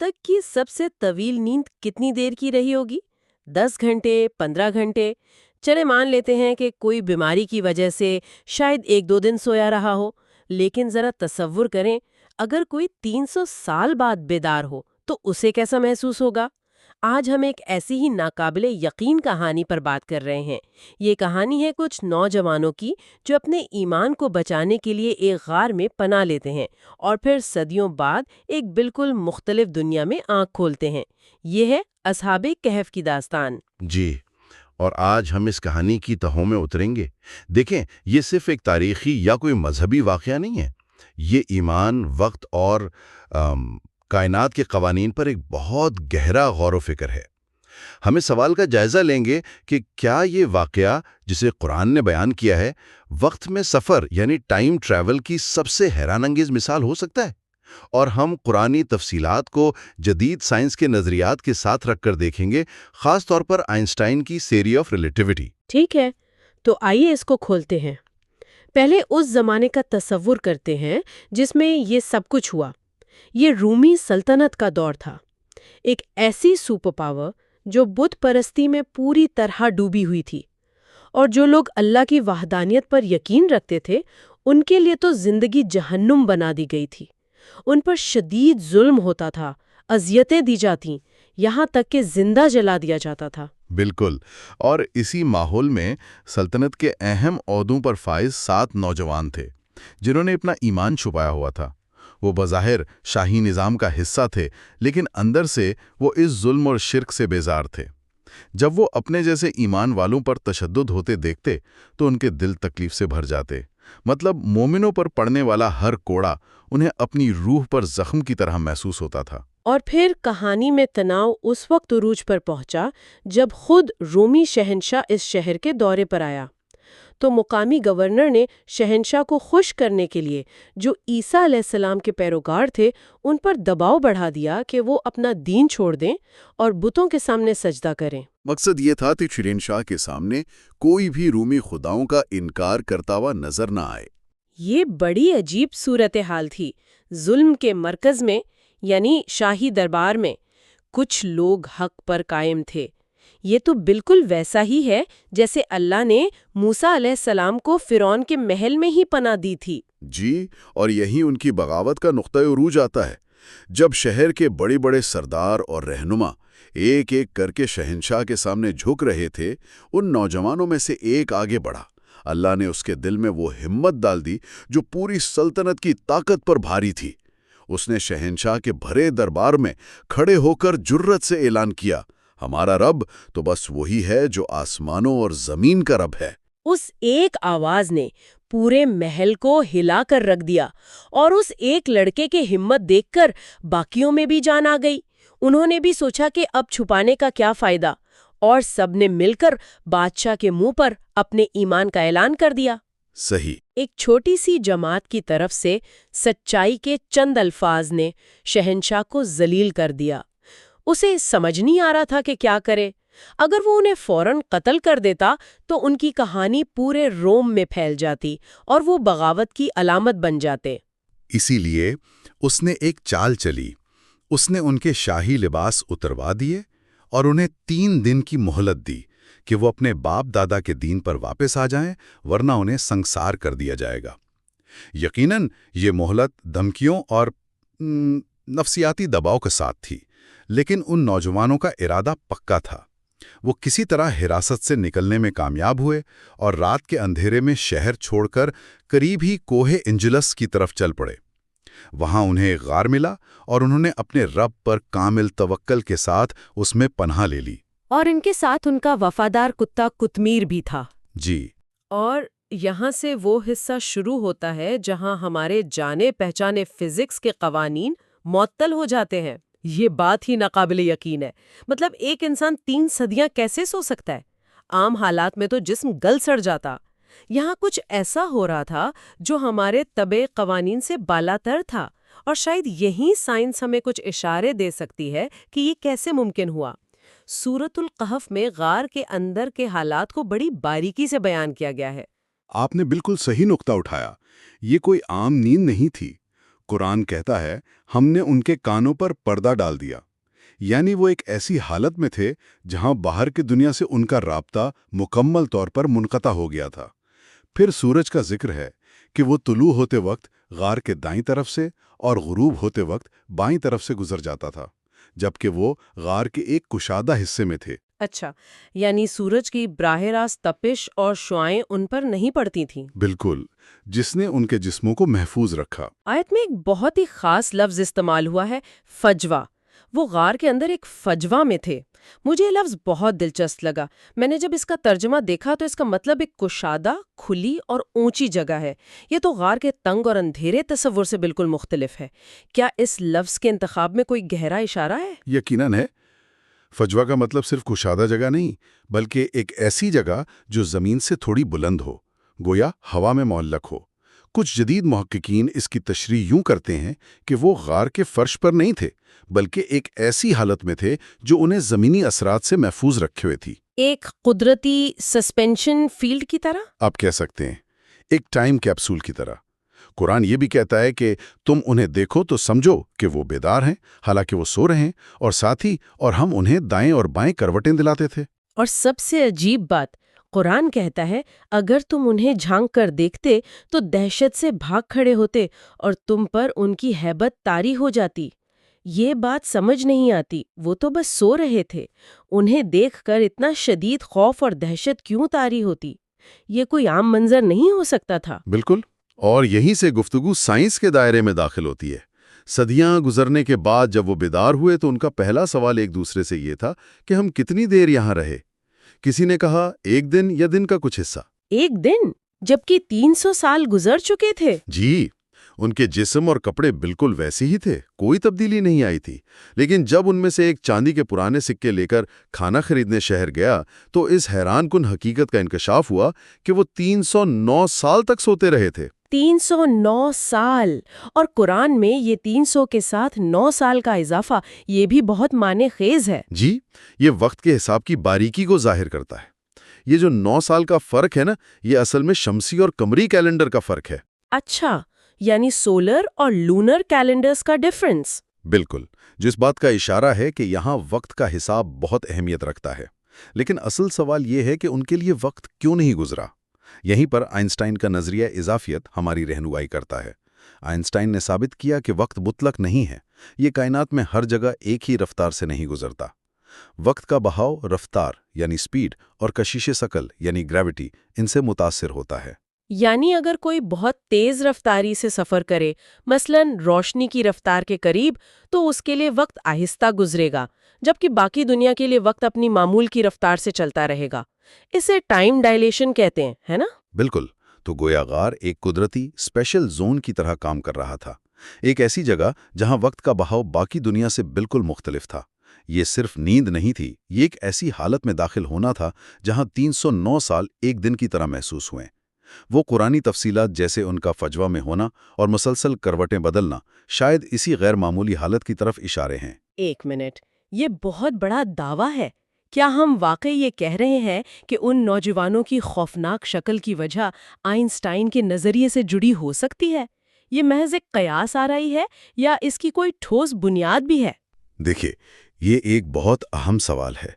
تک کی سب سے طویل نیند کتنی دیر کی رہی ہوگی؟ 10 گھنٹے، 15 گھنٹے؟ چلے مان لیتے ہیں کہ کوئی بیماری کی وجہ سے شاید 1 2 دن سویا رہا ہو، لیکن ذرا تصور کریں اگر کوئی 300 سال بعد بیدار ہو تو اسے کیسا محسوس ہوگا؟ آج ہم ایک ایسی ہی ناقابل یقین کہانی پر بات کر رہے ہیں۔ یہ کہانی ہے کچھ نوجوانوں کی جو اپنے ایمان کو بچانے کے لیے ایک غار میں پناہ لیتے ہیں اور پھر صدیوں بعد ایک بالکل مختلف دنیا میں آنکھ کھولتے ہیں۔ یہ ہے اصحاب کہف کی داستان۔ جی، اور آج ہم اس کہانی کی تہوں میں اتریں گے۔ دیکھیں، یہ صرف ایک تاریخی یا کوئی مذہبی واقعہ نہیں ہے۔ یہ ایمان، وقت اور کائنات کے قوانین پر ایک بہت گہرا غور و فکر ہے۔ ہم اس سوال کا جائزہ لیں گے کہ کیا یہ واقعہ جسے قرآن نے بیان کیا ہے، وقت میں سفر یعنی ٹائم ٹریول کی سب سے حیران انگیز مثال ہو سکتا ہے؟ اور ہم قرآنی تفصیلات کو جدید سائنس کے نظریات کے ساتھ رکھ کر دیکھیں گے، خاص طور پر آئنسٹائن کی تھیوری آف ریلیٹیوٹی۔ ٹھیک ہے، تو آئیے اس کو کھولتے ہیں۔ پہلے اس زمانے کا تصور کرتے ہیں جس میں یہ سب کچھ ہوا۔ یہ رومی سلطنت کا دور تھا، ایک ایسی سپر پاور جو بت پرستی میں پوری طرح ڈوبی ہوئی تھی، اور جو لوگ اللہ کی وحدانیت پر یقین رکھتے تھے ان کے لیے تو زندگی جہنم بنا دی گئی تھی۔ ان پر شدید ظلم ہوتا تھا، اذیتیں دی جاتیں، یہاں تک کہ زندہ جلا دیا جاتا تھا۔ بالکل، اور اسی ماحول میں سلطنت کے اہم عہدوں پر فائز 7 نوجوان تھے جنہوں نے اپنا ایمان چھپایا ہوا تھا۔ وہ بظاہر شاہی نظام کا حصہ تھے، لیکن اندر سے وہ اس ظلم اور شرک سے بیزار تھے۔ جب وہ اپنے جیسے ایمان والوں پر تشدد ہوتے دیکھتے تو ان کے دل تکلیف سے بھر جاتے۔ مطلب مومنوں پر پڑنے والا ہر کوڑا انہیں اپنی روح پر زخم کی طرح محسوس ہوتا تھا۔ اور پھر کہانی میں تناؤ اس وقت عروج پر پہنچا جب خود رومی شہنشاہ اس شہر کے دورے پر آیا۔ تو مقامی گورنر نے شہنشاہ کو خوش کرنے کے لیے جو عیسیٰ علیہ السلام کے پیروکار تھے ان پر دباؤ بڑھا دیا کہ وہ اپنا دین چھوڑ دیں اور بتوں کے سامنے سجدہ کریں۔ مقصد یہ تھا کہ شہنشاہ کے سامنے کوئی بھی رومی خداؤں کا انکار کرتا ہوا نظر نہ آئے۔ یہ بڑی عجیب صورتحال تھی۔ ظلم کے مرکز میں یعنی شاہی دربار میں کچھ لوگ حق پر قائم تھے۔ یہ تو بالکل ویسا ہی ہے جیسے اللہ نے موسیٰ علیہ السلام کو فرعون کے محل میں ہی پناہ دی تھی۔ جی، اور یہی ان کی بغاوت کا نقطہ عروج آتا ہے۔ جب شہر کے بڑے بڑے سردار اور رہنما ایک ایک کر کے شہنشاہ کے سامنے جھک رہے تھے، ان نوجوانوں میں سے ایک آگے بڑھا۔ اللہ نے اس کے دل میں وہ ہمت ڈال دی جو پوری سلطنت کی طاقت پر بھاری تھی۔ اس نے شہنشاہ کے بھرے دربار میں کھڑے ہو کر جرأت سے اعلان کیا، ہمارا رب تو بس وہی ہے جو آسمانوں اور زمین کا رب ہے۔ اس ایک آواز نے پورے محل کو ہلا کر رکھ دیا، اور اس ایک لڑکے کے ہمت دیکھ کر باقیوں میں بھی جان آ گئی۔ انہوں نے بھی سوچا کہ اب چھپانے کا کیا فائدہ، اور سب نے مل کر بادشاہ کے منہ پر اپنے ایمان کا اعلان کر دیا۔ صحیح۔ ایک چھوٹی سی جماعت کی طرف سے سچائی کے چند الفاظ نے شہنشاہ کو ذلیل کر دیا۔ اسے سمجھ نہیں آ رہا تھا کہ کیا کرے۔ اگر وہ انہیں فوراً قتل کر دیتا تو ان کی کہانی پورے روم میں پھیل جاتی اور وہ بغاوت کی علامت بن جاتے۔ اسی لیے اس نے ایک چال چلی۔ اس نے ان کے شاہی لباس اتروا دیے اور انہیں 3 دن کی مہلت دی کہ وہ اپنے باپ دادا کے دین پر واپس آ جائیں، ورنہ انہیں سنسار کر دیا جائے گا۔ یقیناً یہ مہلت دھمکیوں اور نفسیاتی دباؤ کے ساتھ تھی، لیکن ان نوجوانوں کا ارادہ پکا تھا۔ وہ کسی طرح حراست سے نکلنے میں کامیاب ہوئے اور رات کے اندھیرے میں شہر چھوڑ کر قریب ہی کوہ انجلس کی طرف چل پڑے۔ وہاں انہیں ایک غار ملا اور انہوں نے اپنے رب پر کامل توکل کے ساتھ اس میں پناہ لے لی۔ اور ان کے ساتھ ان کا وفادار کتا قطمیر بھی تھا۔ جی۔ اور یہاں سے وہ حصہ شروع ہوتا ہے جہاں ہمارے جانے پہچانے فزکس کے قوانین معطل ہو جاتے ہیں۔ یہ بات ہی ناقابل یقین ہے۔ مطلب ایک انسان 3 صدیاں کیسے سو سکتا ہے؟ عام حالات میں تو جسم گل سڑ جاتا۔ یہاں کچھ ایسا ہو رہا تھا جو ہمارے طبع قوانین سے بالاتر تھا، اور شاید یہی سائنس ہمیں کچھ اشارے دے سکتی ہے کہ یہ کیسے ممکن ہوا۔ سورۃ القہف میں غار کے اندر کے حالات کو بڑی باریکی سے بیان کیا گیا ہے۔ آپ نے بالکل صحیح نقطہ اٹھایا۔ یہ کوئی عام نیند نہیں تھی۔ قرآن کہتا ہے ہم نے ان کے کانوں پر پردہ ڈال دیا، یعنی وہ ایک ایسی حالت میں تھے جہاں باہر کی دنیا سے ان کا رابطہ مکمل طور پر منقطع ہو گیا تھا۔ پھر سورج کا ذکر ہے کہ وہ طلوع ہوتے وقت غار کے دائیں طرف سے اور غروب ہوتے وقت بائیں طرف سے گزر جاتا تھا، جبکہ وہ غار کے ایک کشادہ حصے میں تھے۔ اچھا، یعنی سورج کی براہ راست تپش اور شعائیں ان پر نہیں پڑتی تھیں۔ بالکل، جس نے ان کے جسموں کو محفوظ رکھا۔ آیت میں ایک بہت ہی خاص لفظ استعمال ہوا ہے، فجوہ۔ وہ غار کے اندر ایک فجوہ میں تھے۔ مجھے یہ لفظ بہت دلچسپ لگا۔ میں نے جب اس کا ترجمہ دیکھا تو اس کا مطلب ایک کشادہ، کھلی اور اونچی جگہ ہے۔ یہ تو غار کے تنگ اور اندھیرے تصور سے بالکل مختلف ہے۔ کیا اس لفظ کے انتخاب میں کوئی گہرا اشارہ ہے؟ یقیناً ہے۔ فجوہ کا مطلب صرف کشادہ جگہ نہیں، بلکہ ایک ایسی جگہ جو زمین سے تھوڑی بلند ہو، گویا ہوا میں معلق ہو۔ کچھ جدید محققین اس کی تشریح یوں کرتے ہیں کہ وہ غار کے فرش پر نہیں تھے، بلکہ ایک ایسی حالت میں تھے جو انہیں زمینی اثرات سے محفوظ رکھے ہوئے تھی۔ ایک قدرتی سسپینشن فیلڈ کی طرح؟ آپ کہہ سکتے ہیں، ایک ٹائم کیپسول کی طرح۔ قرآن یہ بھی کہتا ہے کہ تم انہیں دیکھو تو سمجھو کہ وہ بیدار ہیں، حالانکہ وہ سو رہے ہیں، اور ساتھ ہی اور ہم انہیں دائیں اور بائیں کروٹیں دلاتے تھے۔ اور سب سے عجیب بات، قرآن کہتا ہے اگر تم انہیں جھانک کر دیکھتے تو دہشت سے بھاگ کھڑے ہوتے اور تم پر ان کی ہیبت طاری ہو جاتی۔ یہ بات سمجھ نہیں آتی، وہ تو بس سو رہے تھے، انہیں دیکھ کر اتنا شدید خوف اور دہشت کیوں طاری ہوتی؟ یہ کوئی عام منظر نہیں ہو سکتا تھا۔ بالکل، اور یہیں سے گفتگو سائنس کے دائرے میں داخل ہوتی ہے۔ صدیاں گزرنے کے بعد جب وہ بیدار ہوئے تو ان کا پہلا سوال ایک دوسرے سے یہ تھا کہ ہم کتنی دیر یہاں رہے۔ کسی نے کہا 1 دن یا دن کا کچھ حصہ۔ 1 دن؟ جبکہ 300 سال گزر چکے تھے۔ جی، ان کے جسم اور کپڑے بالکل ویسے ہی تھے، کوئی تبدیلی نہیں آئی تھی۔ لیکن جب ان میں سے ایک چاندی کے پرانے سکے لے کر کھانا خریدنے شہر گیا تو اس حیران کن حقیقت کا انکشاف ہوا کہ وہ 309 سال تک سوتے رہے تھے۔ 309 سال! اور قرآن میں یہ 300 کے ساتھ 9 سال کا اضافہ، یہ بھی بہت معنی خیز ہے۔ جی، یہ وقت کے حساب کی باریکی کو ظاہر کرتا ہے۔ یہ جو 9 سال کا فرق ہے نا، یہ اصل میں شمسی اور قمری کیلنڈر کا فرق ہے۔ اچھا، یعنی سولر اور لونر کیلنڈرز کا ڈیفرنس۔ بالکل، جس بات کا اشارہ ہے کہ یہاں وقت کا حساب بہت اہمیت رکھتا ہے۔ لیکن اصل سوال یہ ہے کہ ان کے لیے وقت کیوں نہیں گزرا؟ یہیں پر آئنسٹائن کا نظریہ اضافیت ہماری رہنمائی کرتا ہے۔ آئنسٹائن نے ثابت کیا کہ وقت مطلق نہیں ہے، یہ کائنات میں ہر جگہ ایک ہی رفتار سے نہیں گزرتا۔ وقت کا بہاؤ رفتار یعنی سپیڈ اور کشش ثقل یعنی گریوٹی ان سے متاثر ہوتا ہے۔ یعنی اگر کوئی بہت تیز رفتاری سے سفر کرے، مثلاً روشنی کی رفتار کے قریب، تو اس کے لیے وقت آہستہ گزرے گا، جبکہ باقی دنیا کے لیے وقت اپنی معمول کی رفتار سے چلتا رہے گا۔ اسے ٹائم ڈائلیشن کہتے ہیں، ہے نا؟ بالکل، تو گویا غار ایک قدرتی اسپیشل زون کی طرح کام کر رہا تھا، ایک ایسی جگہ جہاں وقت کا بہاؤ باقی دنیا سے بالکل مختلف تھا۔ یہ صرف نیند نہیں تھی، یہ ایک ایسی حالت میں داخل ہونا تھا جہاں 309 سال ایک دن کی طرح محسوس ہوئے۔ وہ قرآنی تفصیلات جیسے ان کا فجوہ میں ہونا اور مسلسل کروٹیں بدلنا شاید اسی غیر معمولی حالت کی طرف اشارے ہیں۔ 1 منٹ، یہ بہت بڑا دعویٰ ہے۔ کیا ہم واقعی یہ کہہ رہے ہیں کہ ان نوجوانوں کی خوفناک شکل کی وجہ آئنسٹائن کے نظریے سے جڑی ہو سکتی ہے؟ یہ محض ایک قیاس آرائی ہے یا اس کی کوئی ٹھوس بنیاد بھی ہے؟ دیکھیے، یہ ایک بہت اہم سوال ہے۔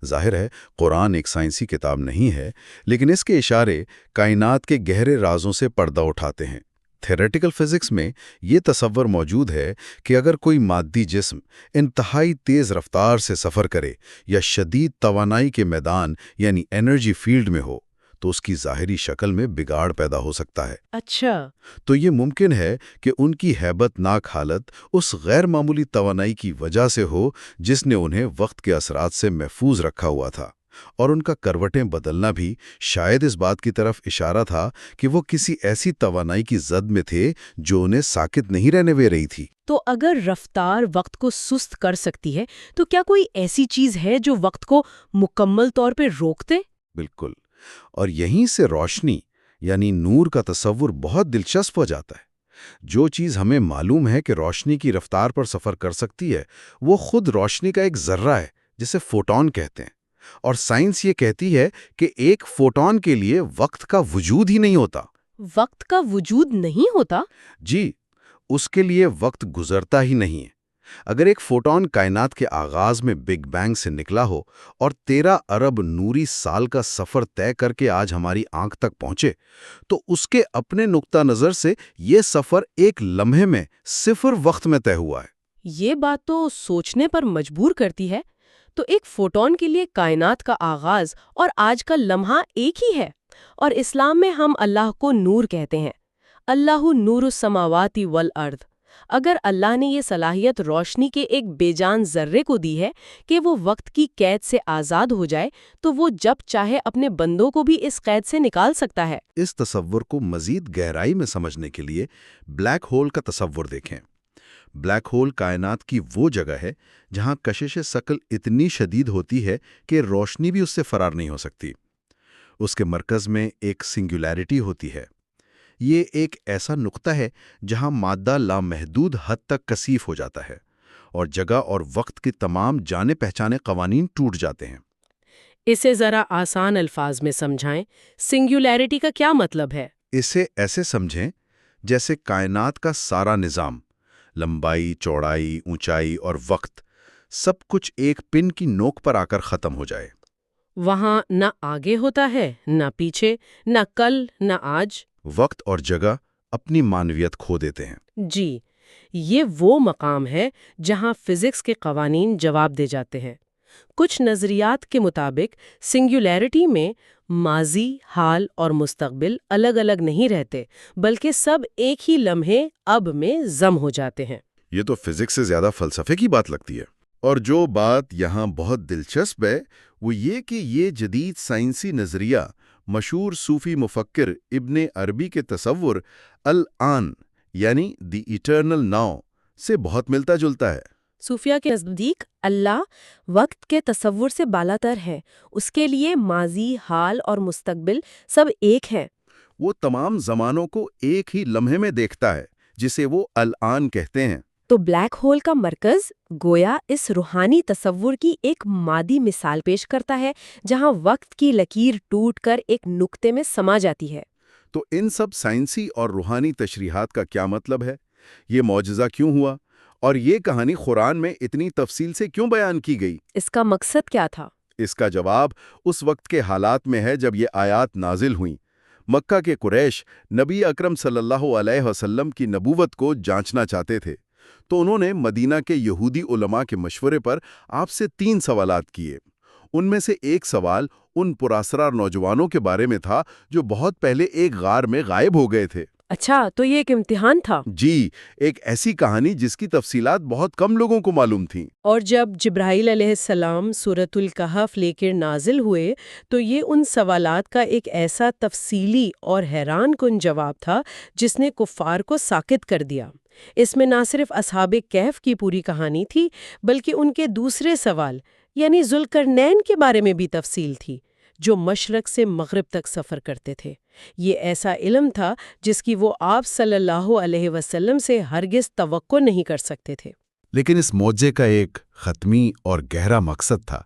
ظاہر ہے قرآن ایک سائنسی کتاب نہیں ہے، لیکن اس کے اشارے کائنات کے گہرے رازوں سے پردہ اٹھاتے ہیں۔ تھیوریٹیکل فزکس میں یہ تصور موجود ہے کہ اگر کوئی مادی جسم انتہائی تیز رفتار سے سفر کرے یا شدید توانائی کے میدان یعنی انرجی فیلڈ میں ہو تو اس کی ظاہری شکل میں بگاڑ پیدا ہو سکتا ہے۔ اچھا، تو یہ ممکن ہے کہ ان کی ہیبت ناک حالت اس غیر معمولی توانائی کی وجہ سے ہو جس نے انہیں وقت کے اثرات سے محفوظ رکھا ہوا تھا، اور ان کا کروٹیں بدلنا بھی شاید اس بات کی طرف اشارہ تھا کہ وہ کسی ایسی توانائی کی زد میں تھے جو انہیں ساکت نہیں رہنے دے رہی تھی۔ تو اگر رفتار وقت کو سست کر سکتی ہے تو کیا کوئی ایسی چیز ہے جو وقت کو مکمل طور پہ روک دے؟ بالکل، اور یہیں سے روشنی یعنی نور کا تصور بہت دلچسپ ہو جاتا ہے۔ جو چیز ہمیں معلوم ہے کہ روشنی کی رفتار پر سفر کر سکتی ہے، وہ خود روشنی کا ایک ذرہ ہے جسے فوٹون کہتے ہیں، اور سائنس یہ کہتی ہے کہ ایک فوٹون کے لیے وقت کا وجود ہی نہیں ہوتا۔ وقت کا وجود نہیں ہوتا؟ جی، اس کے لیے وقت گزرتا ہی نہیں ہے۔ اگر ایک فوٹون کائنات کے آغاز میں بگ بینگ سے نکلا ہو اور 13 ارب نوری سال کا سفر طے کر کے آج ہماری آنکھ تک پہنچے، تو اس کے اپنے نقطہ نظر سے یہ سفر ایک لمحے میں 0 وقت میں طے ہوا ہے۔ یہ بات تو سوچنے پر مجبور کرتی ہے۔ تو ایک فوٹون کے لیے کائنات کا آغاز اور آج کا لمحہ ایک ہی ہے، اور اسلام میں ہم اللہ کو نور کہتے ہیں۔ اللہ نور السماوات والارض۔ اگر اللہ نے یہ صلاحیت روشنی کے ایک بے جان ذرے کو دی ہے کہ وہ وقت کی قید سے آزاد ہو جائے، تو وہ جب چاہے اپنے بندوں کو بھی اس قید سے نکال سکتا ہے۔ اس تصور کو مزید گہرائی میں سمجھنے کے لیے بلیک ہول کا تصور دیکھیں۔ بلیک ہول کائنات کی وہ جگہ ہے جہاں کشش ثقل اتنی شدید ہوتی ہے کہ روشنی بھی اس سے فرار نہیں ہو سکتی۔ اس کے مرکز میں ایک سنگولیرٹی ہوتی ہے۔ یہ ایک ایسا نقطہ ہے جہاں مادہ لامحدود حد تک کثیف ہو جاتا ہے اور جگہ اور وقت کے تمام جانے پہچانے قوانین ٹوٹ جاتے ہیں۔ اسے ذرا آسان الفاظ میں سمجھائیں، سنگولیرٹی کا کیا مطلب ہے؟ اسے ایسے سمجھیں جیسے کائنات کا سارا نظام، لمبائی، چوڑائی، اونچائی اور وقت، سب کچھ ایک پن کی نوک پر آ کر ختم ہو جائے۔ وہاں نہ آگے ہوتا ہے، نہ پیچھے، نہ کل، نہ آج۔ وقت اور جگہ اپنی معنویت کھو دیتے ہیں۔ جی، یہ وہ مقام ہے جہاں فزکس کے قوانین جواب دے جاتے ہیں۔ کچھ نظریات کے مطابق سنگولیرٹی میں ماضی، حال اور مستقبل الگ الگ نہیں رہتے، بلکہ سب ایک ہی لمحے اب میں ضم ہو جاتے ہیں۔ یہ تو فزکس سے زیادہ فلسفے کی بات لگتی ہے۔ اور جو بات یہاں بہت دلچسپ ہے وہ یہ کہ یہ جدید سائنسی نظریہ مشہور صوفی مفکر ابن عربی کے تصور الآن یعنی دی ایٹرنل ناؤ سے بہت ملتا جلتا ہے۔ صوفیہ کے نزدیک اللہ وقت کے تصور سے بالا تر ہے۔ اس کے لیے ماضی، حال اور مستقبل سب ایک ہیں۔ وہ تمام زمانوں کو ایک ہی لمحے میں دیکھتا ہے، جسے وہ الآن کہتے ہیں۔ تو بلیک ہول کا مرکز گویا اس روحانی تصور کی ایک مادی مثال پیش کرتا ہے، جہاں وقت کی لکیر ٹوٹ کر ایک نقطے میں سما جاتی ہے۔ تو ان سب سائنسی اور روحانی تشریحات کا کیا مطلب ہے؟ یہ معجزہ کیوں ہوا؟ اور یہ کہانی قرآن میں اتنی تفصیل سے کیوں بیان کی گئی؟ اس کا مقصد کیا تھا؟ اس کا جواب اس وقت کے حالات میں ہے جب یہ آیات نازل ہوئیں۔ مکہ کے قریش نبی اکرم صلی اللہ علیہ وسلم کی نبوت کو جانچنا چاہتے تھے، تو انہوں نے مدینہ کے یہودی علماء کے مشورے پر آپ سے 3 سوالات کیے۔ ان میں سے ایک سوال ان پراسرار نوجوانوں کے بارے میں تھا جو بہت پہلے ایک غار میں غائب ہو گئے تھے۔ اچھا، تو یہ ایک امتحان تھا؟ جی، ایک ایسی کہانی جس کی تفصیلات بہت کم لوگوں کو معلوم تھیں۔ اور جب جبرائیل علیہ السلام سورۃ الکہف لے کر نازل ہوئے تو یہ ان سوالات کا ایک ایسا تفصیلی اور حیران کن جواب تھا جس نے کفار کو ساکت کر دیا۔ اس میں نہ صرف اصحاب کہف کی پوری کہانی تھی، بلکہ ان کے دوسرے سوال یعنی ذوالقرنین کے بارے میں بھی تفصیل تھی، جو مشرق سے مغرب تک سفر کرتے تھے۔ یہ ایسا علم تھا جس کی وہ آپ صلی اللہ علیہ وسلم سے ہرگز توقع نہیں کر سکتے تھے۔ لیکن اس معجزے کا ایک حتمی اور گہرا مقصد تھا۔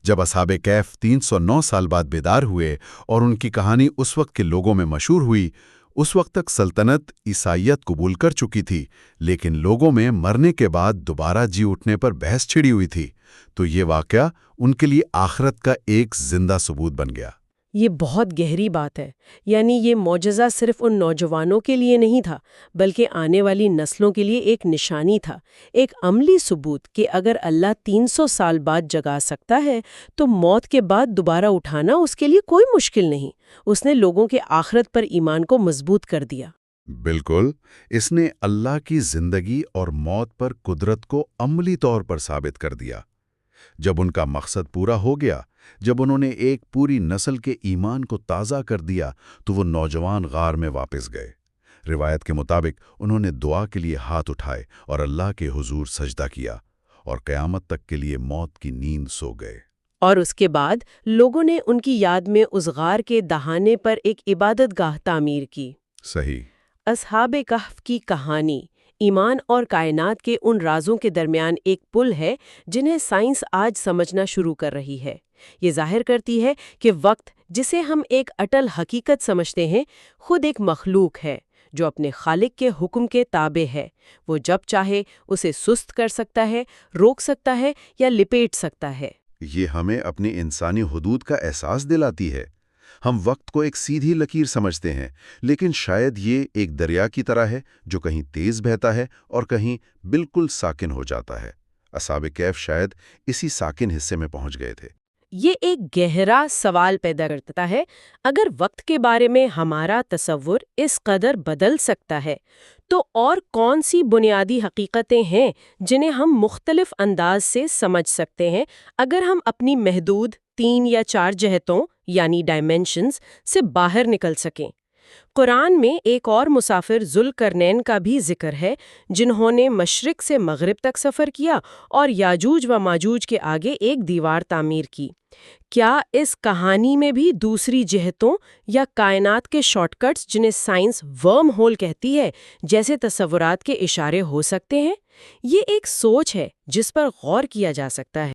جب اصحاب کہف 309 سال بعد بیدار ہوئے اور ان کی کہانی اس وقت کے لوگوں میں مشہور ہوئی، اس وقت تک سلطنت عیسائیت قبول کر چکی تھی، لیکن لوگوں میں مرنے کے بعد دوبارہ جی اٹھنے پر بحث چھڑی ہوئی تھی۔ تو یہ واقعہ ان کے لیے آخرت کا ایک زندہ ثبوت بن گیا۔ یہ بہت گہری بات ہے، یعنی یہ معجزہ صرف ان نوجوانوں کے لیے نہیں تھا، بلکہ آنے والی نسلوں کے لیے ایک نشانی تھا، ایک عملی ثبوت کہ اگر اللہ 300 سال بعد جگا سکتا ہے تو موت کے بعد دوبارہ اٹھانا اس کے لیے کوئی مشکل نہیں۔ اس نے لوگوں کے آخرت پر ایمان کو مضبوط کر دیا۔ بالکل، اس نے اللہ کی زندگی اور موت پر قدرت کو عملی طور پر ثابت کر دیا۔ جب ان کا مقصد پورا ہو گیا، جب انہوں نے ایک پوری نسل کے ایمان کو تازہ کر دیا، تو وہ نوجوان غار میں واپس گئے۔ روایت کے مطابق انہوں نے دعا کے لیے ہاتھ اٹھائے اور اللہ کے حضور سجدہ کیا، اور قیامت تک کے لیے موت کی نیند سو گئے۔ اور اس کے بعد لوگوں نے ان کی یاد میں اس غار کے دہانے پر ایک عبادت گاہ تعمیر کی۔ صحیح۔ اصحاب کہف کی کہانی ایمان اور کائنات کے ان رازوں کے درمیان ایک پل ہے جنہیں سائنس آج سمجھنا شروع کر رہی ہے۔ یہ ظاہر کرتی ہے کہ وقت، جسے ہم ایک اٹل حقیقت سمجھتے ہیں، خود ایک مخلوق ہے جو اپنے خالق کے حکم کے تابع ہے۔ وہ جب چاہے اسے سست کر سکتا ہے، روک سکتا ہے یا لپیٹ سکتا ہے۔ یہ ہمیں اپنی انسانی حدود کا احساس دلاتی ہے۔ ہم وقت کو ایک سیدھی لکیر سمجھتے ہیں، لیکن شاید یہ ایک دریا کی طرح ہے جو کہیں تیز بہتا ہے اور کہیں بالکل ساکن ہو جاتا ہے۔ اصحاب کہف شاید اسی ساکن حصے میں پہنچ گئے تھے۔ یہ ایک گہرا سوال پیدا کرتا ہے، اگر وقت کے بارے میں ہمارا تصور اس قدر بدل سکتا ہے تو اور کون سی بنیادی حقیقتیں ہیں جنہیں ہم مختلف انداز سے سمجھ سکتے ہیں اگر ہم اپنی محدود 3 یا 4 جہتوں یعنی ڈائمینشنز سے باہر نکل سکیں؟ قرآن میں ایک اور مسافر ذوالقرنین کا بھی ذکر ہے، جنہوں نے مشرق سے مغرب تک سفر کیا اور یاجوج و ماجوج کے آگے ایک دیوار تعمیر کی۔ کیا اس کہانی میں بھی دوسری جہتوں یا کائنات کے شارٹ کٹس، جنہیں سائنس ورم ہول کہتی ہے، جیسے تصورات کے اشارے ہو سکتے ہیں؟ یہ ایک سوچ ہے جس پر غور کیا جا سکتا ہے۔